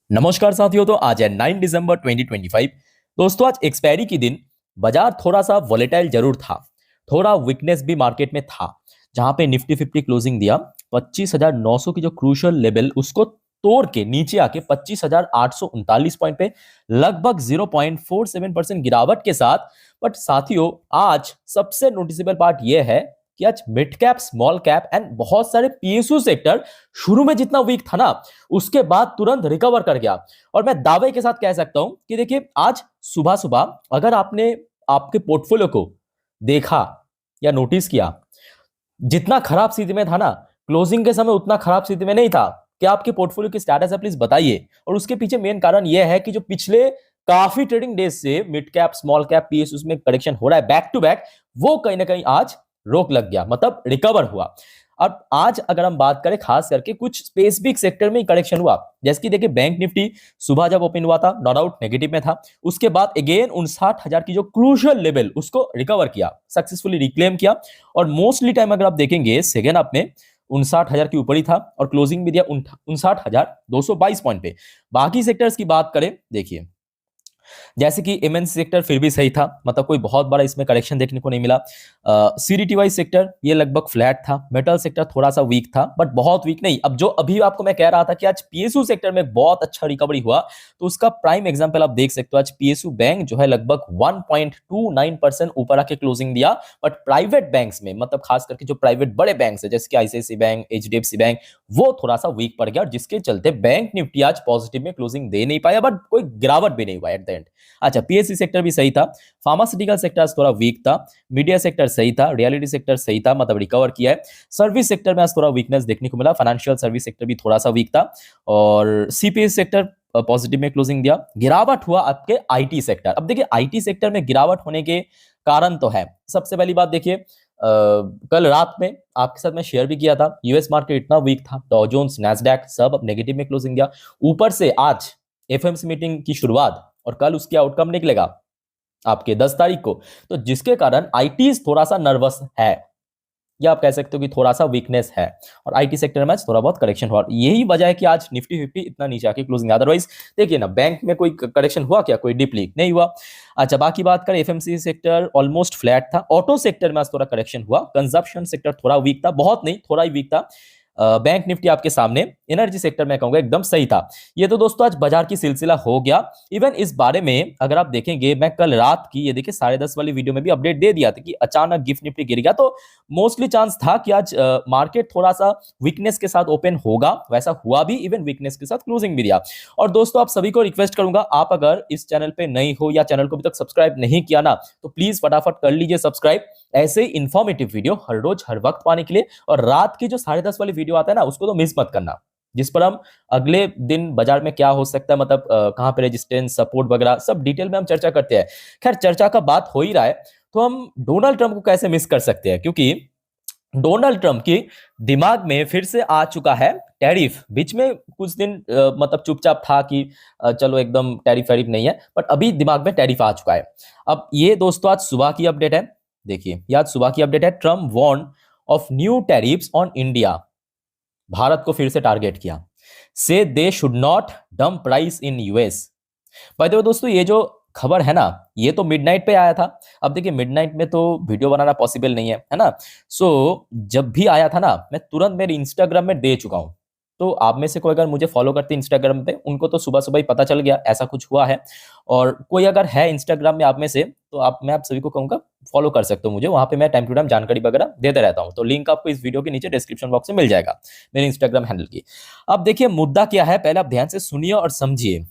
नमस्कार साथियों। तो आज है 9 दिसंबर 2025। दोस्तों आज एक्सपायरी के दिन बाजार थोड़ा सा वॉलेटाइल जरूर था, थोड़ा वीकनेस भी मार्केट में था। जहां पे निफ्टी 50 क्लोजिंग दिया 25,900 की जो क्रूशियल लेवल उसको तोड़ के नीचे आके 25,839 पॉइंट पे लगभग 0.47% गिरावट के साथ। बट साथियों आज सबसे नोटिसेबल पार्ट यह है कि आज mid cap, small cap and बहुत सारे पीएसयू सेक्टर शुरू में जितना वीक था ना, उसके बाद तुरंत रिकवर कर गया। और मैं दावे के साथ कह सकता हूं कि देखिए आज सुबह सुबह अगर आपने आपके पोर्टफोलियो को देखा या नोटिस किया, जितना खराब स्थिति में था ना, क्लोजिंग के समय उतना खराब स्थिति में नहीं था। क्या आपके पोर्टफोलियो की स्टेटस है, प्लीज बताइए। और उसके पीछे मेन कारण यह है कि जो पिछले काफी ट्रेडिंग डेज से mid cap, small cap, PS उसमें करेक्शन हो रहा है बैक टू बैक, वो कहीं ना कहीं आज रोक लग गया, मतलब रिकवर हुआ। अब आज अगर हम बात करें खास करके कुछ स्पेसिफिक सेक्टर में करेक्शन हुआ, जैसे कि देखिए बैंक निफ्टी सुबह जब ओपन हुआ था नो डाउट नेगेटिव में था, उसके बाद अगेन 59,000 की जो क्रूशियल लेवल उसको रिकवर किया, सक्सेसफुली रिक्लेम किया। और मोस्टली टाइम अगर आप देखेंगे सेकेंड हाफ में 59,000 के ऊपर ही था और क्लोजिंग भी दिया 59,222 पॉइंट पे। बाकी सेक्टर्स की बात करें, देखिए जैसे कि एमएनसी सेक्टर फिर भी सही था, मतलब कोई बहुत बड़ा इसमें करेक्शन देखने को नहीं मिला। सीडीटीवाई सेक्टर ये लगभग फ्लैट था। मेटल सेक्टर थोड़ा सा वीक था, बट बहुत वीक नहीं। अब जो अभी आपको मैं कह रहा था कि आज पीएसयू सेक्टर में बहुत अच्छा रिकवरी हुआ, तो उसका प्राइम एग्जांपल आप देख सकते हो। आज पीएसयू बैंक जो है लगभग 1.29% ऊपर आके क्लोजिंग दिया। बट प्राइवेट बैंक्स में, मतलब खास करके जो प्राइवेट बड़े बैंक है जैसे कि आईसीआईसी बैंक, एचडीएफसी बैंक, वो थोड़ा सा वीक पड़ गया और जिसके चलते बैंक निफ्टी आज पॉजिटिव में क्लोजिंग दे नहीं पाया, बट कोई गिरावट भी नहीं हुआ एट द एंड। अच्छा, पीएससी सेक्टर भी सही था। फार्मास्यूटिकल सेक्टर थोड़ा वीक था। मीडिया सेक्टर सही था। रियलिटी सेक्टर सही था, मतलब रिकवर किया है। सर्विस सेक्टर में आज थोड़ा वीकनेस देखने को मिला। फाइनेंशियल सर्विस सेक्टर भी थोड़ा सा वीक था। और सीपीएस सेक्टर पॉजिटिव में क्लोजिंग दिया। गिरावट हुआ आपके आईटी सेक्टर। अब देखिए आईटी सेक्टर में गिरावट होने के कारण तो है। सबसे पहली बात देखिए, कल रात में आपके साथ मैं शेयर भी किया था, यूएस मार्केट इतना वीक था, डॉ जोन्स, नैस्डैक सब अब नेगेटिव में क्लोजिंग दिया। ऊपर से आज एफएमसी मीटिंग की शुरुआत और कल उसकी आउटकम निकलेगा आपके 10 तारीख को, तो जिसके कारण आईटी थोड़ा सा नर्वस है, या आप कह सकते हो कि थोड़ा सा वीकनेस है। और आईटी सेक्टर में थोड़ा बहुत करेक्शन हुआ, यही वजह है कि आज निफ्टी 50 इतना नीचे आके क्लोजिंग। अदरवाइज देखिए ना, बैंक में कोई करेक्शन हुआ क्या? कोई डीपली नहीं हुआ। अच्छा, बाकी बात करें, एफएमसी सेक्टर ऑलमोस्ट फ्लैट था। ऑटो सेक्टर में आज थोड़ा करेक्शन हुआ। कंजप्शन सेक्टर थोड़ा वीक था, बहुत नहीं, थोड़ा ही वीक था। बैंक निफ्टी आपके सामने। एनर्जी सेक्टर में कहूंगा एकदम सही था। ये तो दोस्तों आज बाजार की सिलसिला हो गया। इवन इस बारे में अगर आप देखेंगे, मैं कल रात की ये देखिए 10:30 वाली वीडियो में भी अपडेट दे दिया था कि अचानक गिफ्ट निफ्टी गिर गया, तो मोस्टली चांस था कि आज मार्केट थोड़ा सा वीकनेस के साथ ओपन होगा। वैसा हुआ भी, इवन वीकनेस के साथ क्लोजिंग भी दिया। और दोस्तों आप सभी को रिक्वेस्ट करूंगा, आप अगर इस चैनल पे नए हो या चैनल को अभी तक सब्सक्राइब नहीं किया ना, तो प्लीज फटाफट कर लीजिए सब्सक्राइब, ऐसे इंफॉर्मेटिव वीडियो हर रोज हर वक्त पाने के लिए। और रात की जो 10:30 वाली वीडियो आता है ना, उसको तो मिस मत करना, जिस पर हम अगले दिन बाजार में क्या हो सकता है, मतलब कहां पे रेजिस्टेंस, सपोर्ट वगैरह सब डिटेल में हम चर्चा करते हैं। खैर, चर्चा का बात हो ही रहा है, तो हम डोनाल्ड ट्रंप को कैसे मिस कर सकते हैं, क्योंकि डोनाल्ड ट्रंप की दिमाग में फिर से आ चुका है टैरिफ। बीच में कुछ दिन मतलब चुपचाप था कि चलो एकदम टैरिफ वैरिफ नहीं है, बट अभी दिमाग में टैरिफ आ चुका है। अब ये दोस्तों आज सुबह की अपडेट है। देखिए ये आज सुबह की अपडेट है। Trump warn of new tariffs on India. भारत को फिर से टारगेट किया। Say they should not dump price in US. भाई देखो दोस्तों, ये जो खबर है ना, ये तो मिडनाइट पे आया था। अब देखिए मिडनाइट में तो वीडियो बनाना पॉसिबल नहीं है ना। सो जब भी आया था ना, मैं तुरंत मेरे इंस्टाग्राम में दे चुका हूं। तो आप में से कोई अगर मुझे फॉलो करते इंस्टाग्राम पे, उनको तो सुबह सुबह ही पता चल गया ऐसा कुछ हुआ है। और कोई अगर है इंस्टाग्राम में आप में से, तो मैं आप सभी को कहूंगा फॉलो कर सकते हो मुझे। वहां पे मैं टाइम टू टाइम जानकारी वगैरह देते रहता हूं। तो लिंक आपको इस वीडियो के नीचे डिस्क्रिप्शन बॉक्स में मिल जाएगा, मेरे इंस्टाग्राम हैंडल की। अब देखिए मुद्दा क्या है, पहले आप ध्यान से सुनिए और समझिए।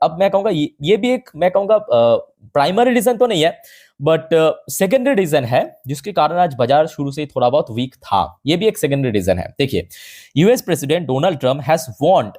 अब मैं कहूंगा ये भी एक, मैं कहूंगा प्राइमरी रीजन तो नहीं है, बट सेकेंडरी रीजन है जिसके कारण आज बाजार शुरू से ही थोड़ा बहुत वीक था। ये भी एक सेकेंडरी रीजन है। देखिए, US president Donald Trump has warned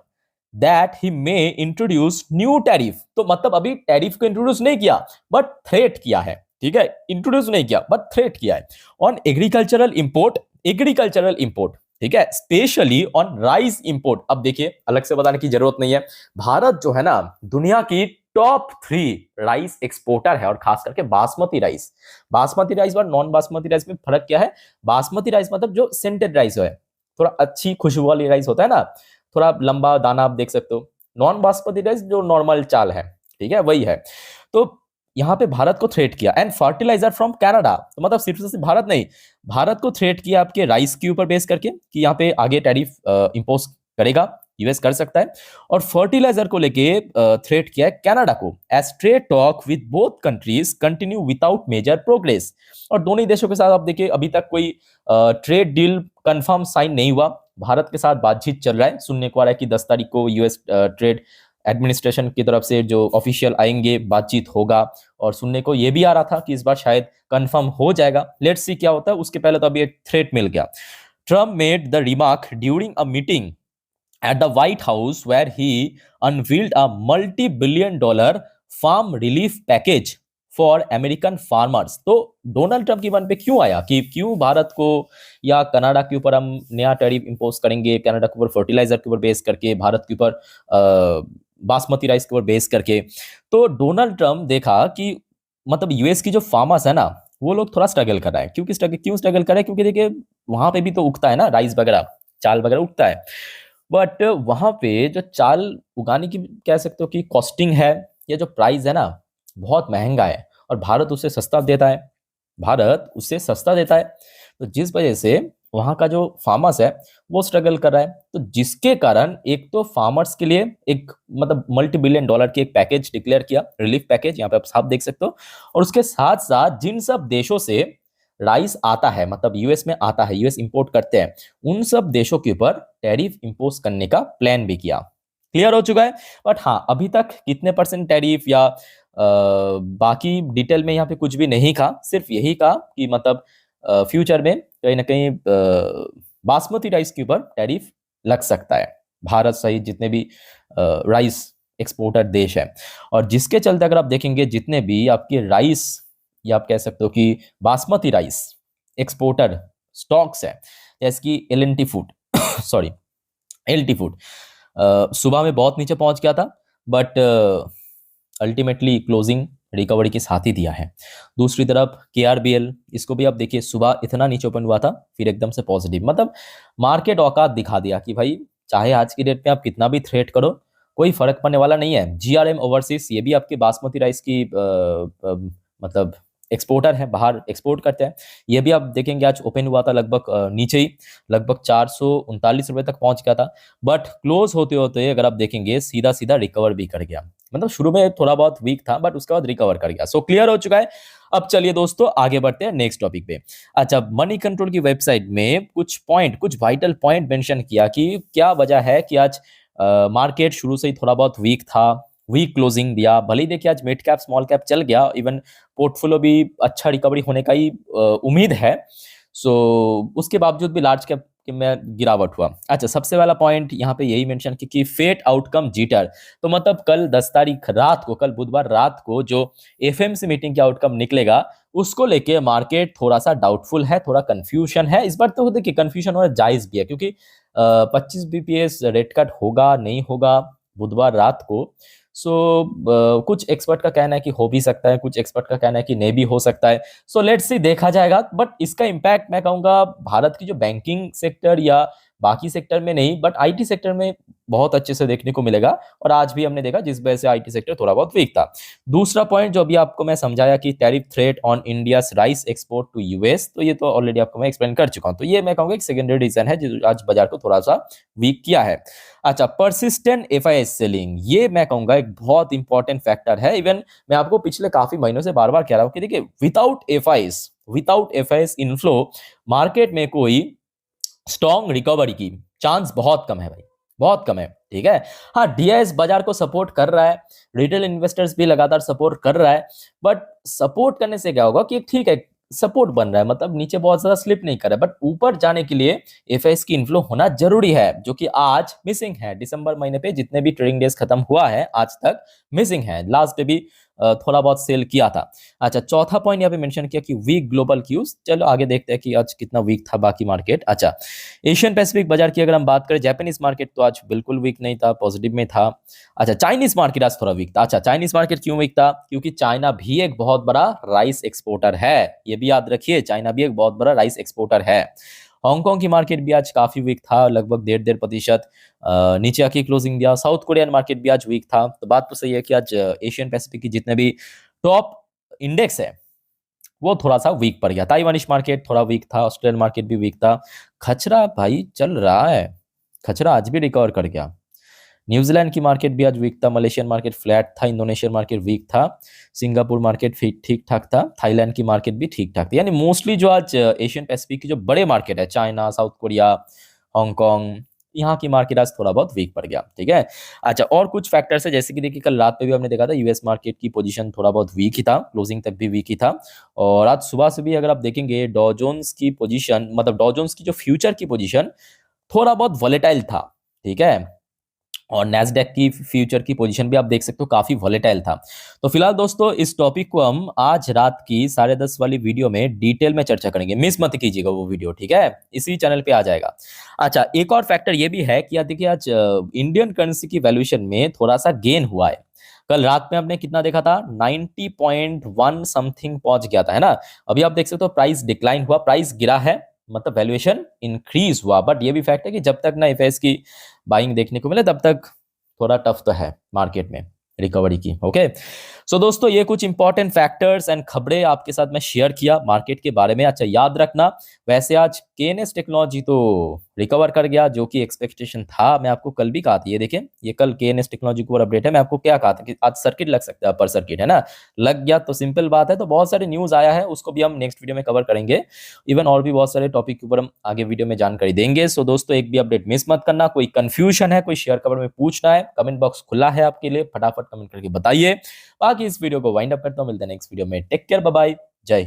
that he may introduce new tariff. तो मतलब अभी टैरिफ को इंट्रोड्यूस नहीं किया, बट थ्रेट किया है। ठीक है, इंट्रोड्यूस नहीं किया बट थ्रेट किया है ऑन एग्रीकल्चरल इंपोर्ट। ठीक है, स्पेशली ऑन राइस इंपोर्ट। अब देखिए अलग से बताने की जरूरत नहीं है, भारत जो है ना दुनिया की टॉप 3 राइस एक्सपोर्टर है, और खास करके बासमती राइस। बासमती राइस और नॉन बासमती राइस में फर्क क्या है? बासमती राइस मतलब जो सेंटेड राइस है, थोड़ा अच्छी खुशबू वाली राइस होता है ना, थोड़ा लंबा दाना आप देख सकते हो, नॉन बासमती राइस जो नॉर्मल चाल है, ठीक है, वही है। तो यहाँ पे भारत को थ्रेट किया। एंड फर्टिलाइजर फ्रॉम कनाडा, तो मतलब सिर्फ से सिर्फ भारत नहीं, भारत को थ्रेट किया आपके राइस के ऊपर बेस करके कि यहाँ पे आगे टैरिफ इंपोज करेगा, यूएस कर सकता है। और फर्टिलाइजर को लेके थ्रेट किया है कनाडा को। As trade talk with both countries continue without major progress. और दोनों ही देशों के साथ आप देखिए अभी तक कोई ट्रेड डील कंफर्म साइन नहीं हुआ। भारत के साथ बातचीत चल रहा है, सुनने को आ रहा है कि 10 तारीख को यूएस ट्रेड एडमिनिस्ट्रेशन की तरफ से जो ऑफिशियल आएंगे, बातचीत होगा। और सुनने को यह भी आ रहा था कि इस बार शायद कंफर्म हो जाएगा। लेट्स सी क्या होता है। उसके पहले तो अभी एक थ्रेट मिल गया। Trump made the remark during a meeting at the White House where he unveiled a multi-billion dollar farm relief package for American farmers। तो डोनाल्ड ट्रंप की मन पे क्यों आया कि क्यों भारत को या कनाडा के ऊपर हम नया टैरिफ इंपोज करेंगे, कनाडा के ऊपर फर्टिलाइजर के ऊपर बेस करके, भारत के ऊपर बासमती राइस के ऊपर बेस करके। तो डोनाल्ड ट्रंप देखा कि मतलब यूएस की जो फार्मर्स है ना, वो लोग थोड़ा स्ट्रगल कर रहा है। क्यों स्ट्रगल कर रहे हैं? क्योंकि देखिए वहां पे भी तो उगता है ना राइस वगैरह, चाल वगैरह उगता है। बट वहां पे जो चाल उगाने की कह सकते हो कि कॉस्टिंग है या जो प्राइस है ना, बहुत महंगा है। और भारत उससे सस्ता देता है, भारत उससे सस्ता देता है। तो जिस वजह से वहां का जो फार्मर्स है वो स्ट्रगल कर रहा है। तो जिसके कारण एक तो फार्मर्स के लिए एक मतलब मल्टी बिलियन डॉलर की एक पैकेज डिक्लेयर किया, रिलीफ पैकेज, यहाँ पे आप साफ देख सकते हो। और उसके साथ साथ जिन सब देशों से राइस आता है, मतलब यूएस में आता है, यूएस इंपोर्ट करते हैं, उन सब देशों के ऊपर टैरिफ इंपोज करने का प्लान भी किया। क्लियर हो चुका है। बट हाँ, अभी तक कितने परसेंट टैरिफ या बाकी डिटेल में यहाँ पे कुछ भी नहीं कहा। सिर्फ यही कहा कि मतलब फ्यूचर में कहीं ना कहीं बासमती राइस के ऊपर टैरिफ लग सकता है, भारत सहित जितने भी राइस एक्सपोर्टर देश है। और जिसके चलते अगर आप देखेंगे जितने भी आपके राइस या आप कह सकते हो कि बासमती राइस एक्सपोर्टर स्टॉक्स है, जैसे कि L food sorry LT food सुबह में बहुत नीचे पहुंच गया था, बट अल्टीमेटली क्लोजिंग रिकवरी के साथ ही दिया है। दूसरी तरफ केआरबीएल, इसको भी आप देखिए सुबह इतना नीचे ओपन हुआ था, फिर एकदम से पॉजिटिव। मतलब मार्केट औकात दिखा दिया कि भाई चाहे आज की डेट में आप कितना भी थ्रेट करो, कोई फर्क पड़ने वाला नहीं है। जीआरएम ओवरसीज, ये भी आपके बासमती राइस की मतलब एक्सपोर्टर है, बाहर एक्सपोर्ट करते हैं। ये भी आप देखेंगे आज ओपन हुआ था लगभग नीचे ही, लगभग 439 रुपए तक पहुंच गया था। बट क्लोज होते होते अगर आप देखेंगे सीधा सीधा रिकवर भी कर गया। मतलब शुरू में थोड़ा बहुत वीक था, बट उसके बाद रिकवर कर गया। सो क्लियर हो चुका है। अब चलिए दोस्तों आगे बढ़ते हैं नेक्स्ट टॉपिक पे। अच्छा, मनी कंट्रोल की वेबसाइट में कुछ वाइटल पॉइंट मेंशन किया कि क्या वजह है कि आज मार्केट शुरू से ही थोड़ा बहुत वीक था, वीक क्लोजिंग दिया। भले ही देखिए आज मिड कैप स्मॉल कैप चल गया, इवन पोर्टफोलियो भी अच्छा रिकवरी होने का ही उम्मीद है। सो उसके बावजूद भी लार्ज कैप में गिरावट हुआ। अच्छा, सबसे वाला पॉइंट यहाँ पे यही मेंशन कि फेट आउटकम जीटर। तो मतलब कल 10 तारीख रात को, कल बुधवार रात को जो एफएमसी मीटिंग के आउटकम निकलेगा, उसको लेके मार्केट थोड़ा सा डाउटफुल है, थोड़ा कंफ्यूजन है। इस बार तो देखिए कंफ्यूजन होना जायज भी है, क्योंकि 25 बीपीएस रेट कट होगा नहीं होगा बुधवार रात को। सो कुछ एक्सपर्ट का कहना है कि हो भी सकता है, कुछ एक्सपर्ट का कहना है कि नहीं भी हो सकता है। सो लेट्स सी, देखा जाएगा। बट इसका इम्पैक्ट मैं कहूंगा भारत की जो बैंकिंग सेक्टर या बाकी सेक्टर में नहीं, बट आईटी सेक्टर में बहुत अच्छे से देखने को मिलेगा। और आज भी हमने देखा जिस वजह से आईटी सेक्टर थोड़ा बहुत वीक था। दूसरा पॉइंट जो अभी आपको मैं समझाया कि tariff threat on India's rice export to US, तो ये तो ऑलरेडी आपको मैं एक्सप्लेन कर चुका हूं। तो ये मैं कहूंगा एक सेकेंडरी रीजन है जो आज बाजार को थोड़ा सा वीक किया है। अच्छा, परसिस्टेंट एफआईएस सेलिंग, ये मैं कहूंगा एक बहुत इंपॉर्टेंट फैक्टर है। इवन मैं आपको पिछले काफी महीनों से बार बार कह रहा हूं कि देखिए विदाउट एफआईएस इनफ्लो मार्केट में कोई स्ट्रॉन्ग रिकवरी की चांस बहुत कम है भाई, बहुत कम है। ठीक है, हाँ डीआईएस बाजार को सपोर्ट कर रहा है, रिटेल इन्वेस्टर्स भी लगातार सपोर्ट कर रहा है। बट सपोर्ट करने से क्या होगा कि ठीक है सपोर्ट बन रहा है, मतलब नीचे बहुत ज्यादा स्लिप नहीं कर रहा है, बट ऊपर जाने के लिए एफआईएस की इन्फ्लो होना जरूरी है, जो कि आज मिसिंग है। दिसंबर महीने पे जितने भी ट्रेडिंग डेज खत्म हुआ है आज तक मिसिंग है, लास्ट डे भी थोड़ा बहुत सेल किया था। अच्छा, चौथा पॉइंट यहाँ पे मेंशन किया कि वीक ग्लोबल क्यूज। चलो आगे देखते हैं कि आज कितना वीक था बाकी मार्केट। अच्छा, एशियन पैसिफिक बाजार की अगर हम बात करें, जापानीज मार्केट तो आज बिल्कुल वीक नहीं था, पॉजिटिव में था। अच्छा, चाइनीज मार्केट आज थोड़ा वीक था। अच्छा, चाइनीज मार्केट क्यों वीक था? क्योंकि चाइना भी एक बहुत बड़ा राइस एक्सपोर्टर है, ये भी याद रखिए, चाइना भी एक बहुत बड़ा राइस एक्सपोर्टर है। हांगकांग की मार्केट भी आज काफी वीक था, लगभग 1.5% नीचे आके क्लोजिंग दिया। साउथ कोरियन मार्केट भी आज वीक था। तो बात तो सही है कि आज एशियन पैसिफिक की जितने भी टॉप इंडेक्स है वो थोड़ा सा वीक पड़ गया। ताइवानिश मार्केट थोड़ा वीक था, ऑस्ट्रेलियन मार्केट भी वीक था। खचरा भाई चल रहा है, खचरा आज भी रिकवर कर गया। न्यूजीलैंड की मार्केट भी आज वीक था, मलेशियन मार्केट फ्लैट था, इंडोनेशियन मार्केट वीक था, सिंगापुर मार्केट ठीक ठाक था, थाईलैंड की मार्केट भी ठीक ठाक थी। यानी मोस्टली जो आज एशियन पैसिफिक की जो बड़े मार्केट है, चाइना, साउथ कोरिया, हांगकांग, यहाँ की मार्केट आज थोड़ा बहुत वीक पड़ गया। ठीक है। अच्छा, और कुछ फैक्टर्स है, जैसे कि देखिए कल रात पे भी हमने देखा था यूएस मार्केट की पोजीशन थोड़ा बहुत वीक ही था, क्लोजिंग तक भी वीक ही था। और आज सुबह से भी अगर आप देखेंगे डॉ जोन्स की पोजीशन, मतलब डॉ जोन्स की जो फ्यूचर की पोजीशन थोड़ा बहुत वॉलेटाइल था। ठीक है। और नैस्डैक की फ्यूचर की पोजीशन भी आप देख सकते हो काफी वॉलेटाइल था। तो फिलहाल दोस्तों इस टॉपिक को हम आज रात की 10:30 वाली वीडियो में डिटेल में चर्चा करेंगे, मिस मत कीजिएगा वो वीडियो। ठीक है, इसी चैनल पे आ जाएगा। अच्छा, एक और फैक्टर ये भी है कि यार देखिए आज इंडियन करेंसी की वैल्यूएशन में थोड़ा सा गेन हुआ है। कल रात में हमने कितना देखा था, 90.1 समथिंग पहुंच गया था, है ना। अभी आप देख सकते हो प्राइस डिक्लाइन हुआ, प्राइस गिरा है, मतलब वैल्यूएशन इंक्रीज हुआ। बट ये भी फैक्ट है कि जब तक ना एफएस की बाइंग देखने को मिले तब तक थोड़ा टफ तो है मार्केट में रिकवरी की। ओके, सो दोस्तों ये कुछ इंपॉर्टेंट फैक्टर्स एंड खबरें आपके साथ मैं शेयर किया मार्केट के बारे में। अच्छा, याद रखना वैसे आज केएनएस टेक्नोलॉजी तो रिकवर कर गया, जो कि एक्सपेक्टेशन था। मैं आपको कल भी कहा था, ये देखें, ये कल केएनएस टेक्नोलॉजी को अपडेट है। मैं आपको क्या कहा था कि आज सर्किट लग सकता है, अपर सर्किट, है ना। लग गया तो सिंपल बात है। तो बहुत सारे न्यूज आया है, उसको भी हम नेक्स्ट वीडियो में कवर करेंगे। इवन और भी बहुत सारे टॉपिक के ऊपर हम आगे वीडियो में जानकारी देंगे। सो दोस्तों एक भी अपडेट मिस मत करना। कोई कंफ्यूजन है, कोई शेयर कवर में पूछना है, कमेंट बॉक्स खुला है आपके लिए, फटाफट कमेंट करके बताइए। बाकी इस वीडियो को वाइंड अप करता हूं, मिलते हैं नेक्स्ट वीडियो में। टेक केयर, बाय बाय, जय हिंद।